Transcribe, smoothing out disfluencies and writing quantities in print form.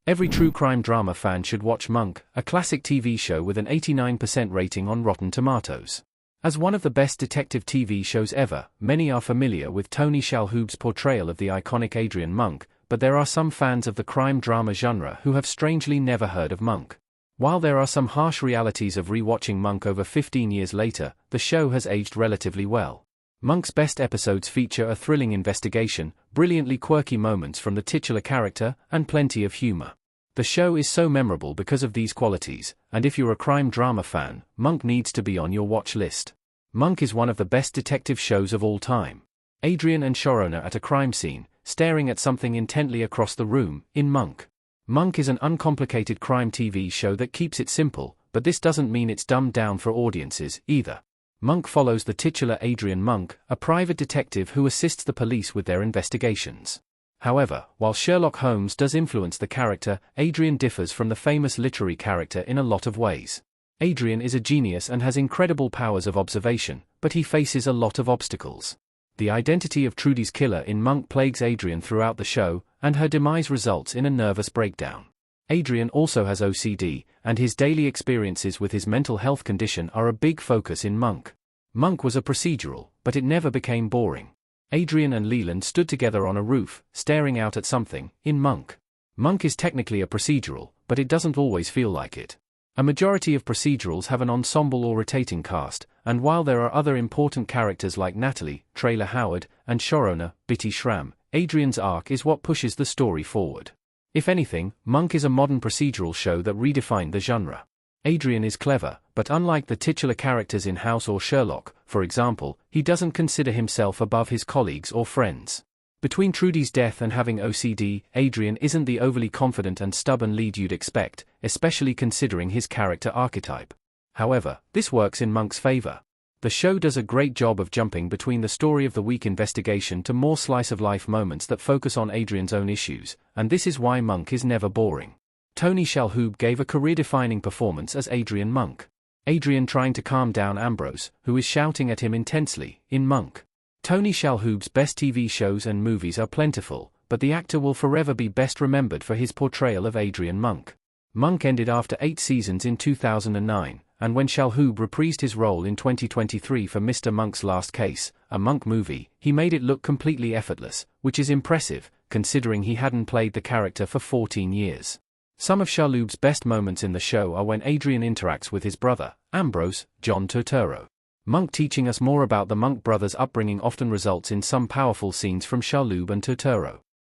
Every true crime drama fan should watch Monk, a classic TV show with an 89% rating on Rotten Tomatoes. As one of the best detective TV shows ever, many are familiar with Tony Shalhoub's portrayal of the iconic Adrian Monk, but there are some fans of the crime drama genre who have strangely never heard of Monk. While there are some harsh realities of re-watching Monk over 15 years later, the show has aged relatively well. Monk's best episodes feature a thrilling investigation, brilliantly quirky moments from the titular character, and plenty of humor. The show is so memorable because of these qualities, and if you're a crime drama fan, Monk needs to be on your watch list. Monk is one of the best detective shows of all time. Adrian and Sharon are at a crime scene, staring at something intently across the room, in Monk. Monk is an uncomplicated crime TV show that keeps it simple, but this doesn't mean it's dumbed down for audiences, either. Monk follows the titular Adrian Monk, a private detective who assists the police with their investigations. However, while Sherlock Holmes does influence the character, Adrian differs from the famous literary character in a lot of ways. Adrian is a genius and has incredible powers of observation, but he faces a lot of obstacles. The identity of Trudy's killer in Monk plagues Adrian throughout the show, and her demise results in a nervous breakdown. Adrian also has OCD, and his daily experiences with his mental health condition are a big focus in Monk. Monk was a procedural, but it never became boring. Adrian and Leland stood together on a roof, staring out at something, in Monk. Monk is technically a procedural, but it doesn't always feel like it. A majority of procedurals have an ensemble or rotating cast, and while there are other important characters like Natalie, Trailer Howard, and Shorona, Bitty Schramm, Adrian's arc is what pushes the story forward. If anything, Monk is a modern procedural show that redefined the genre. Adrian is clever, but unlike the titular characters in House or Sherlock, for example, he doesn't consider himself above his colleagues or friends. Between Trudy's death and having OCD, Adrian isn't the overly confident and stubborn lead you'd expect, especially considering his character archetype. However, this works in Monk's favor. The show does a great job of jumping between the story of the week investigation to more slice-of-life moments that focus on Adrian's own issues, and this is why Monk is never boring. Tony Shalhoub gave a career-defining performance as Adrian Monk. Adrian trying to calm down Ambrose, who is shouting at him intensely, in Monk. Tony Shalhoub's best TV shows and movies are plentiful, but the actor will forever be best remembered for his portrayal of Adrian Monk. Monk ended after 8 seasons in 2009, and when Shalhoub reprised his role in 2023 for Mr. Monk's Last Case, a Monk movie, he made it look completely effortless, which is impressive, considering he hadn't played the character for 14 years. Some of Shalhoub's best moments in the show are when Adrian interacts with his brother, Ambrose, John Turturro. Monk teaching us more about the Monk brothers' upbringing often results in some powerful scenes from Shalhoub and Turturro.